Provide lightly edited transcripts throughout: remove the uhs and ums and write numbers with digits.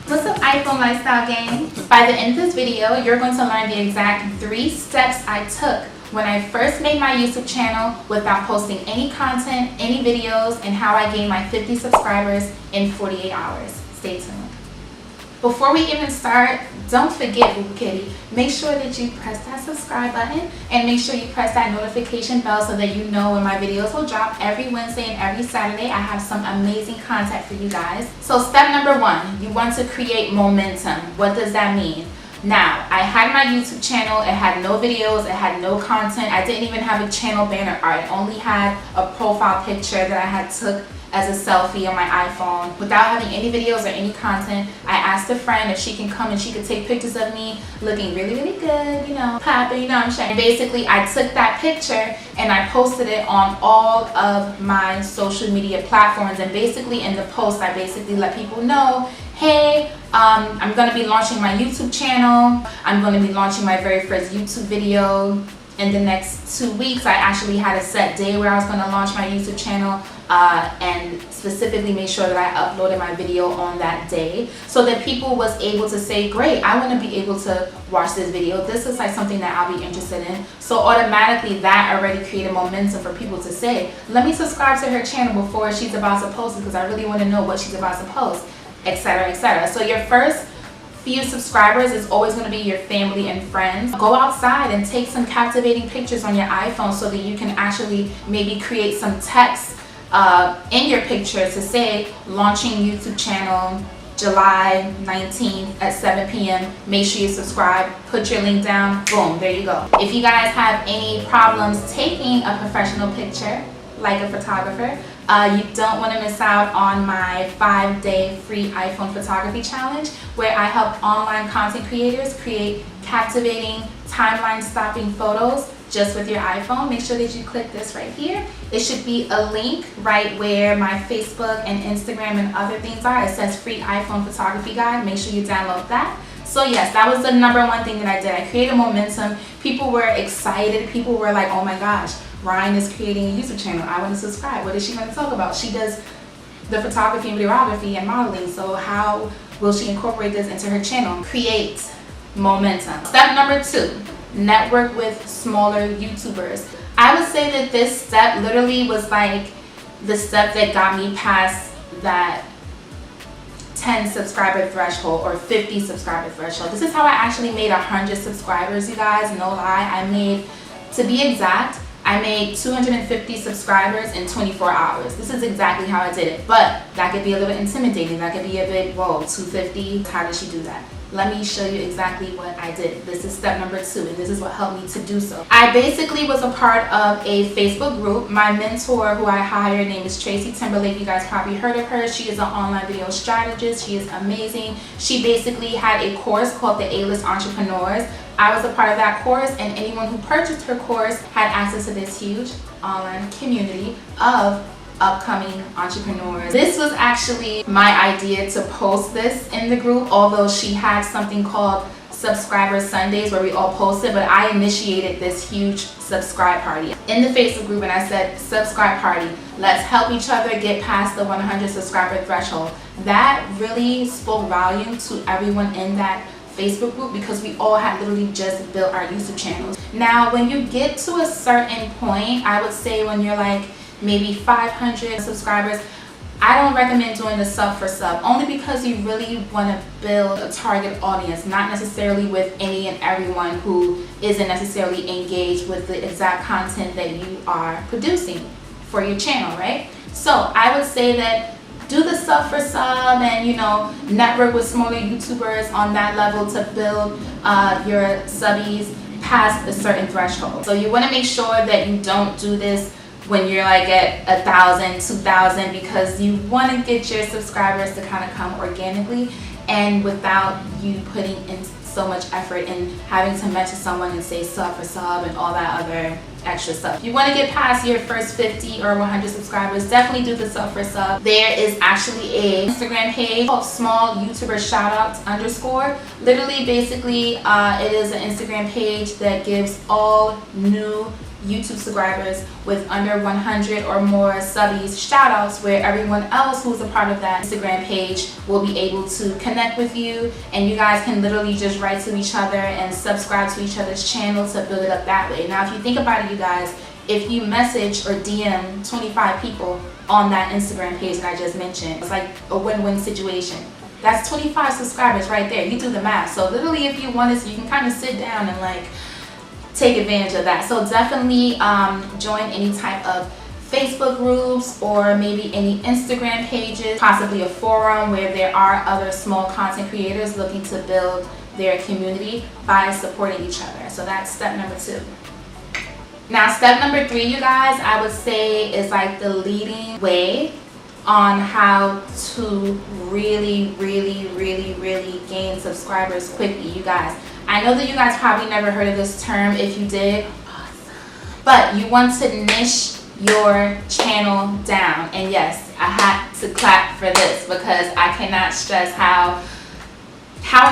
What's up, iPhone Lifestyle Gang? By the end of this video, you're going to learn the exact 3 steps I took when I first made my YouTube channel without posting any content, any videos, and how I gained my 50 subscribers in 48 hours. Stay tuned. Before we even start, don't forget, Boo Kitty, make sure that you press that subscribe button and make sure you press that notification bell so that you know when my videos will drop every Wednesday and every Saturday. I have some amazing content for you guys. So step number 1, you want to create momentum. What does that mean? Now, I had my YouTube channel, it had no videos, it had no content, I didn't even have a channel banner art. I only had a profile picture that I had took as a selfie on my iPhone. Without having any videos or any content, I asked a friend if she can come and she could take pictures of me looking really, really good, you know, popping, you know what I'm saying? Basically, I took that picture and I posted it on all of my social media platforms, and basically in the post, I basically let people know, hey, I'm going to be launching my YouTube channel. I'm going to be launching my very first YouTube video in the next 2 weeks. I actually had a set day where I was going to launch my YouTube channel and specifically make sure that I uploaded my video on that day so that people was able to say, great, I want to be able to watch this video. This is like something that I'll be interested in. So automatically that already created momentum for people to say, let me subscribe to her channel before she's about to post it because I really want to know what she's about to post, etc., etc. So your first few subscribers is always going to be your family and friends. Go outside and take some captivating pictures on your iPhone so that you can actually maybe create some text in your picture to say launching YouTube channel July 19th at 7 p.m. Make sure you subscribe, put your link down, boom, there you go. If you guys have any problems taking a professional picture like a photographer, you don't want to miss out on my 5-day free iPhone photography challenge where I help online content creators create captivating timeline stopping photos just with your iPhone. Make sure that you click this right here. It should be a link right where my Facebook and Instagram and other things are. It says free iPhone photography guide. Make sure you download that. So yes, that was the number 1 thing that I did. I created momentum. People were excited. People were like, oh my gosh, Ryan is creating a YouTube channel. I want to subscribe. What is she going to talk about? She does the photography and videography and modeling. So how will she incorporate this into her channel? Create momentum. Step number 2, network with smaller YouTubers. I would say that this step literally was like the step that got me past that 10 subscriber threshold or 50 subscriber threshold. This is how I actually made 100 subscribers, you guys, no lie. I made, to be exact, I made 250 subscribers in 24 hours. This is exactly how I did it. But that could be a little intimidating. That could be a bit, whoa, 250? How did she do that? Let me show you exactly what I did. This is step number 2, and this is what helped me to do so. I basically was a part of a Facebook group. My mentor who I hired, name is Tracy Timberlake. You guys probably heard of her. She is an online video strategist. She is amazing. She basically had a course called the A-List Entrepreneurs. I was a part of that course, and anyone who purchased her course had access to this huge online community of upcoming entrepreneurs. This was actually my idea to post this in the group, although she had something called Subscriber Sundays where we all posted, but I initiated this huge subscribe party in the Facebook group, and I said, subscribe party, let's help each other get past the 100 subscriber threshold. That really spoke volume to everyone in that Facebook group because we all had literally just built our YouTube channels. Now, when you get to a certain point, I would say when you're like maybe 500 subscribers, I don't recommend doing the sub for sub, only because you really want to build a target audience, not necessarily with any and everyone who isn't necessarily engaged with the exact content that you are producing for your channel, right? So I would say that do the sub for sub and, you know, network with smaller YouTubers on that level to build your subbies past a certain threshold. So you want to make sure that you don't do this when you're like at 1,000, 2,000, because you want to get your subscribers to kind of come organically and without you putting in so much effort in having to message someone and say sub for sub and all that other extra stuff. If you want to get past your first 50 or 100 subscribers, definitely do the sub for sub. There is actually a Instagram page called Small YouTuber Shoutouts _. Literally, basically, it is an Instagram page that gives all new YouTube subscribers with under 100 or more subbies shout outs, where everyone else who's a part of that Instagram page will be able to connect with you, and you guys can literally just write to each other and subscribe to each other's channel to build it up that way. Now if you think about it, you guys, if you message or DM 25 people on that Instagram page that I just mentioned, it's like a win-win situation. That's 25 subscribers right there. You do the math. So literally, if you wanted to, you can kind of sit down and like take advantage of that. So definitely join any type of Facebook groups or maybe any Instagram pages, possibly a forum where there are other small content creators looking to build their community by supporting each other. So that's step number 2. Now step number 3, you guys, I would say is like the leading way on how to really gain subscribers quickly. You guys, I know that you guys probably never heard of this term. If you did, awesome. But you want to niche your channel down. And yes, I had to clap for this because I cannot stress how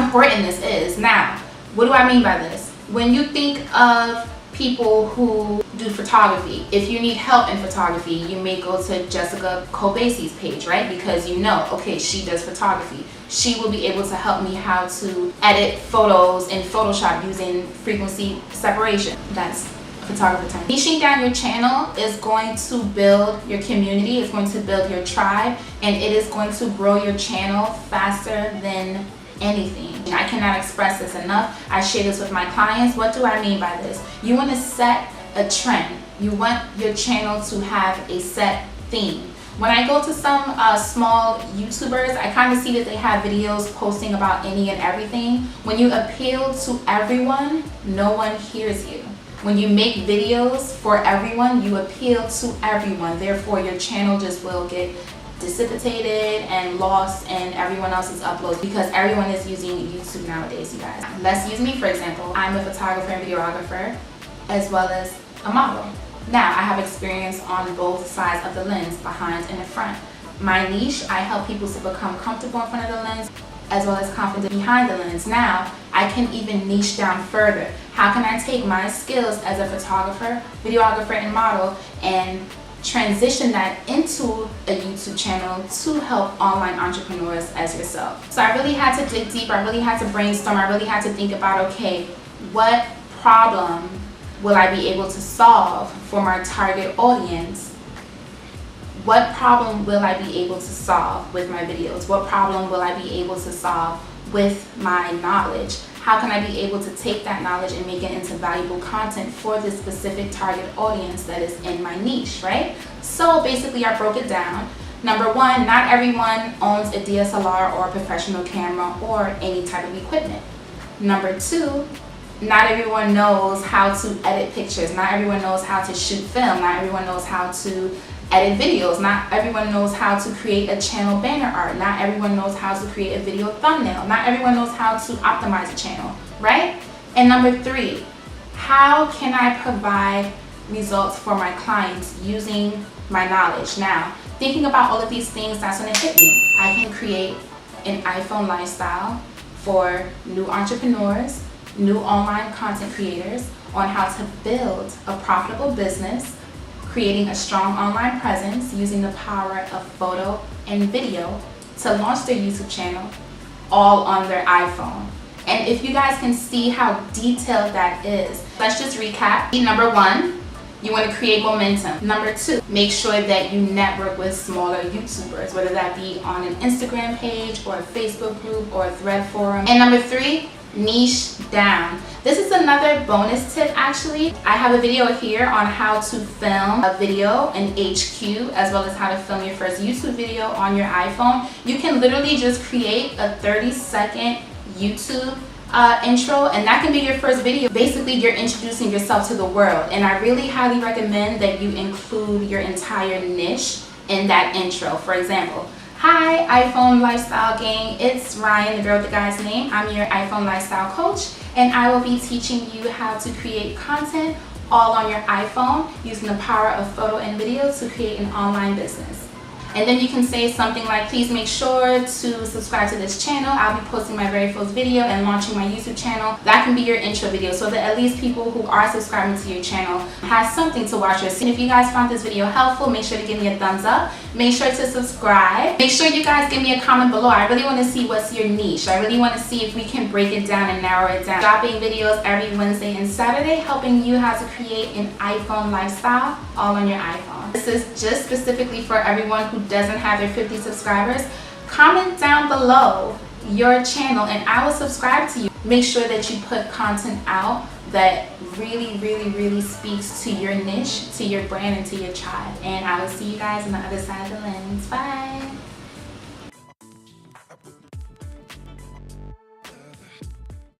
important this is. Now, what do I mean by this? When you think of people who do photography, if you need help in photography, you may go to Jessica Kobeisi's page, right? Because you know, okay, she does photography. She will be able to help me how to edit photos in Photoshop using frequency separation. That's a photographer term. Niching down your channel is going to build your community, it's going to build your tribe, and it is going to grow your channel faster than anything. I cannot express this enough. I share this with my clients. What do I mean by this? You want to set a trend. You want your channel to have a set theme. When I go to some small YouTubers, I kind of see that they have videos posting about any and everything. When you appeal to everyone, no one hears you. When you make videos for everyone, you appeal to everyone. Therefore, your channel just will get dissipated and lost in everyone else's uploads because everyone is using YouTube nowadays, you guys. Let's use me for example. I'm a photographer and videographer as well as a model. Now I have experience on both sides of the lens, behind and in front. My niche, I help people to become comfortable in front of the lens as well as confident behind the lens. Now I can even niche down further. How can I take my skills as a photographer, videographer, and model and transition that into a YouTube channel to help online entrepreneurs as yourself? So I really had to dig deep, I really had to brainstorm, I really had to think about, okay, what problem will I be able to solve for my target audience? What problem will I be able to solve with my videos? What problem will I be able to solve with my knowledge? How can I be able to take that knowledge and make it into valuable content for this specific target audience that is in my niche, right? So basically I broke it down. Number 1, not everyone owns a DSLR or a professional camera or any type of equipment. Number 2, not everyone knows how to edit pictures. Not everyone knows how to shoot film. Not everyone knows how to edit videos. Not everyone knows how to create a channel banner art. Not everyone knows how to create a video thumbnail. Not everyone knows how to optimize a channel, right? And number 3, how can I provide results for my clients using my knowledge? Now, thinking about all of these things, that's when it hit me. I can create an iPhone lifestyle for new entrepreneurs, new online content creators on how to build a profitable business, creating a strong online presence using the power of photo and video to launch their YouTube channel all on their iPhone. And if you guys can see how detailed that is, let's just recap. Number 1, you want to create momentum. Number 2, make sure that you network with smaller YouTubers, whether that be on an Instagram page or a Facebook group or a thread forum. And number 3, niche down. This is another bonus tip actually. I have a video here on how to film a video in HQ as well as how to film your first YouTube video on your iPhone. You can literally just create a 30-second YouTube intro, and that can be your first video. Basically, you're introducing yourself to the world, and I really highly recommend that you include your entire niche in that intro. For example, hi iPhone Lifestyle Gang, it's Ryan, the girl with the guy's name. I'm your iPhone Lifestyle Coach, and I will be teaching you how to create content all on your iPhone using the power of photo and video to create an online business. And then you can say something like, please make sure to subscribe to this channel. I'll be posting my very first video and launching my YouTube channel. That can be your intro video so that at least people who are subscribing to your channel have something to watch or see. And if you guys found this video helpful, make sure to give me a thumbs up. Make sure to subscribe. Make sure you guys give me a comment below. I really want to see what's your niche. I really want to see if we can break it down and narrow it down. Shopping videos every Wednesday and Saturday, helping you how to create an iPhone lifestyle all on your iPhone. This is just specifically for everyone who doesn't have their 50 subscribers. Comment down below your channel and I will subscribe to you. Make sure that you put content out that really speaks to your niche, to your brand, and to your tribe. And I will see you guys on the other side of the lens. Bye.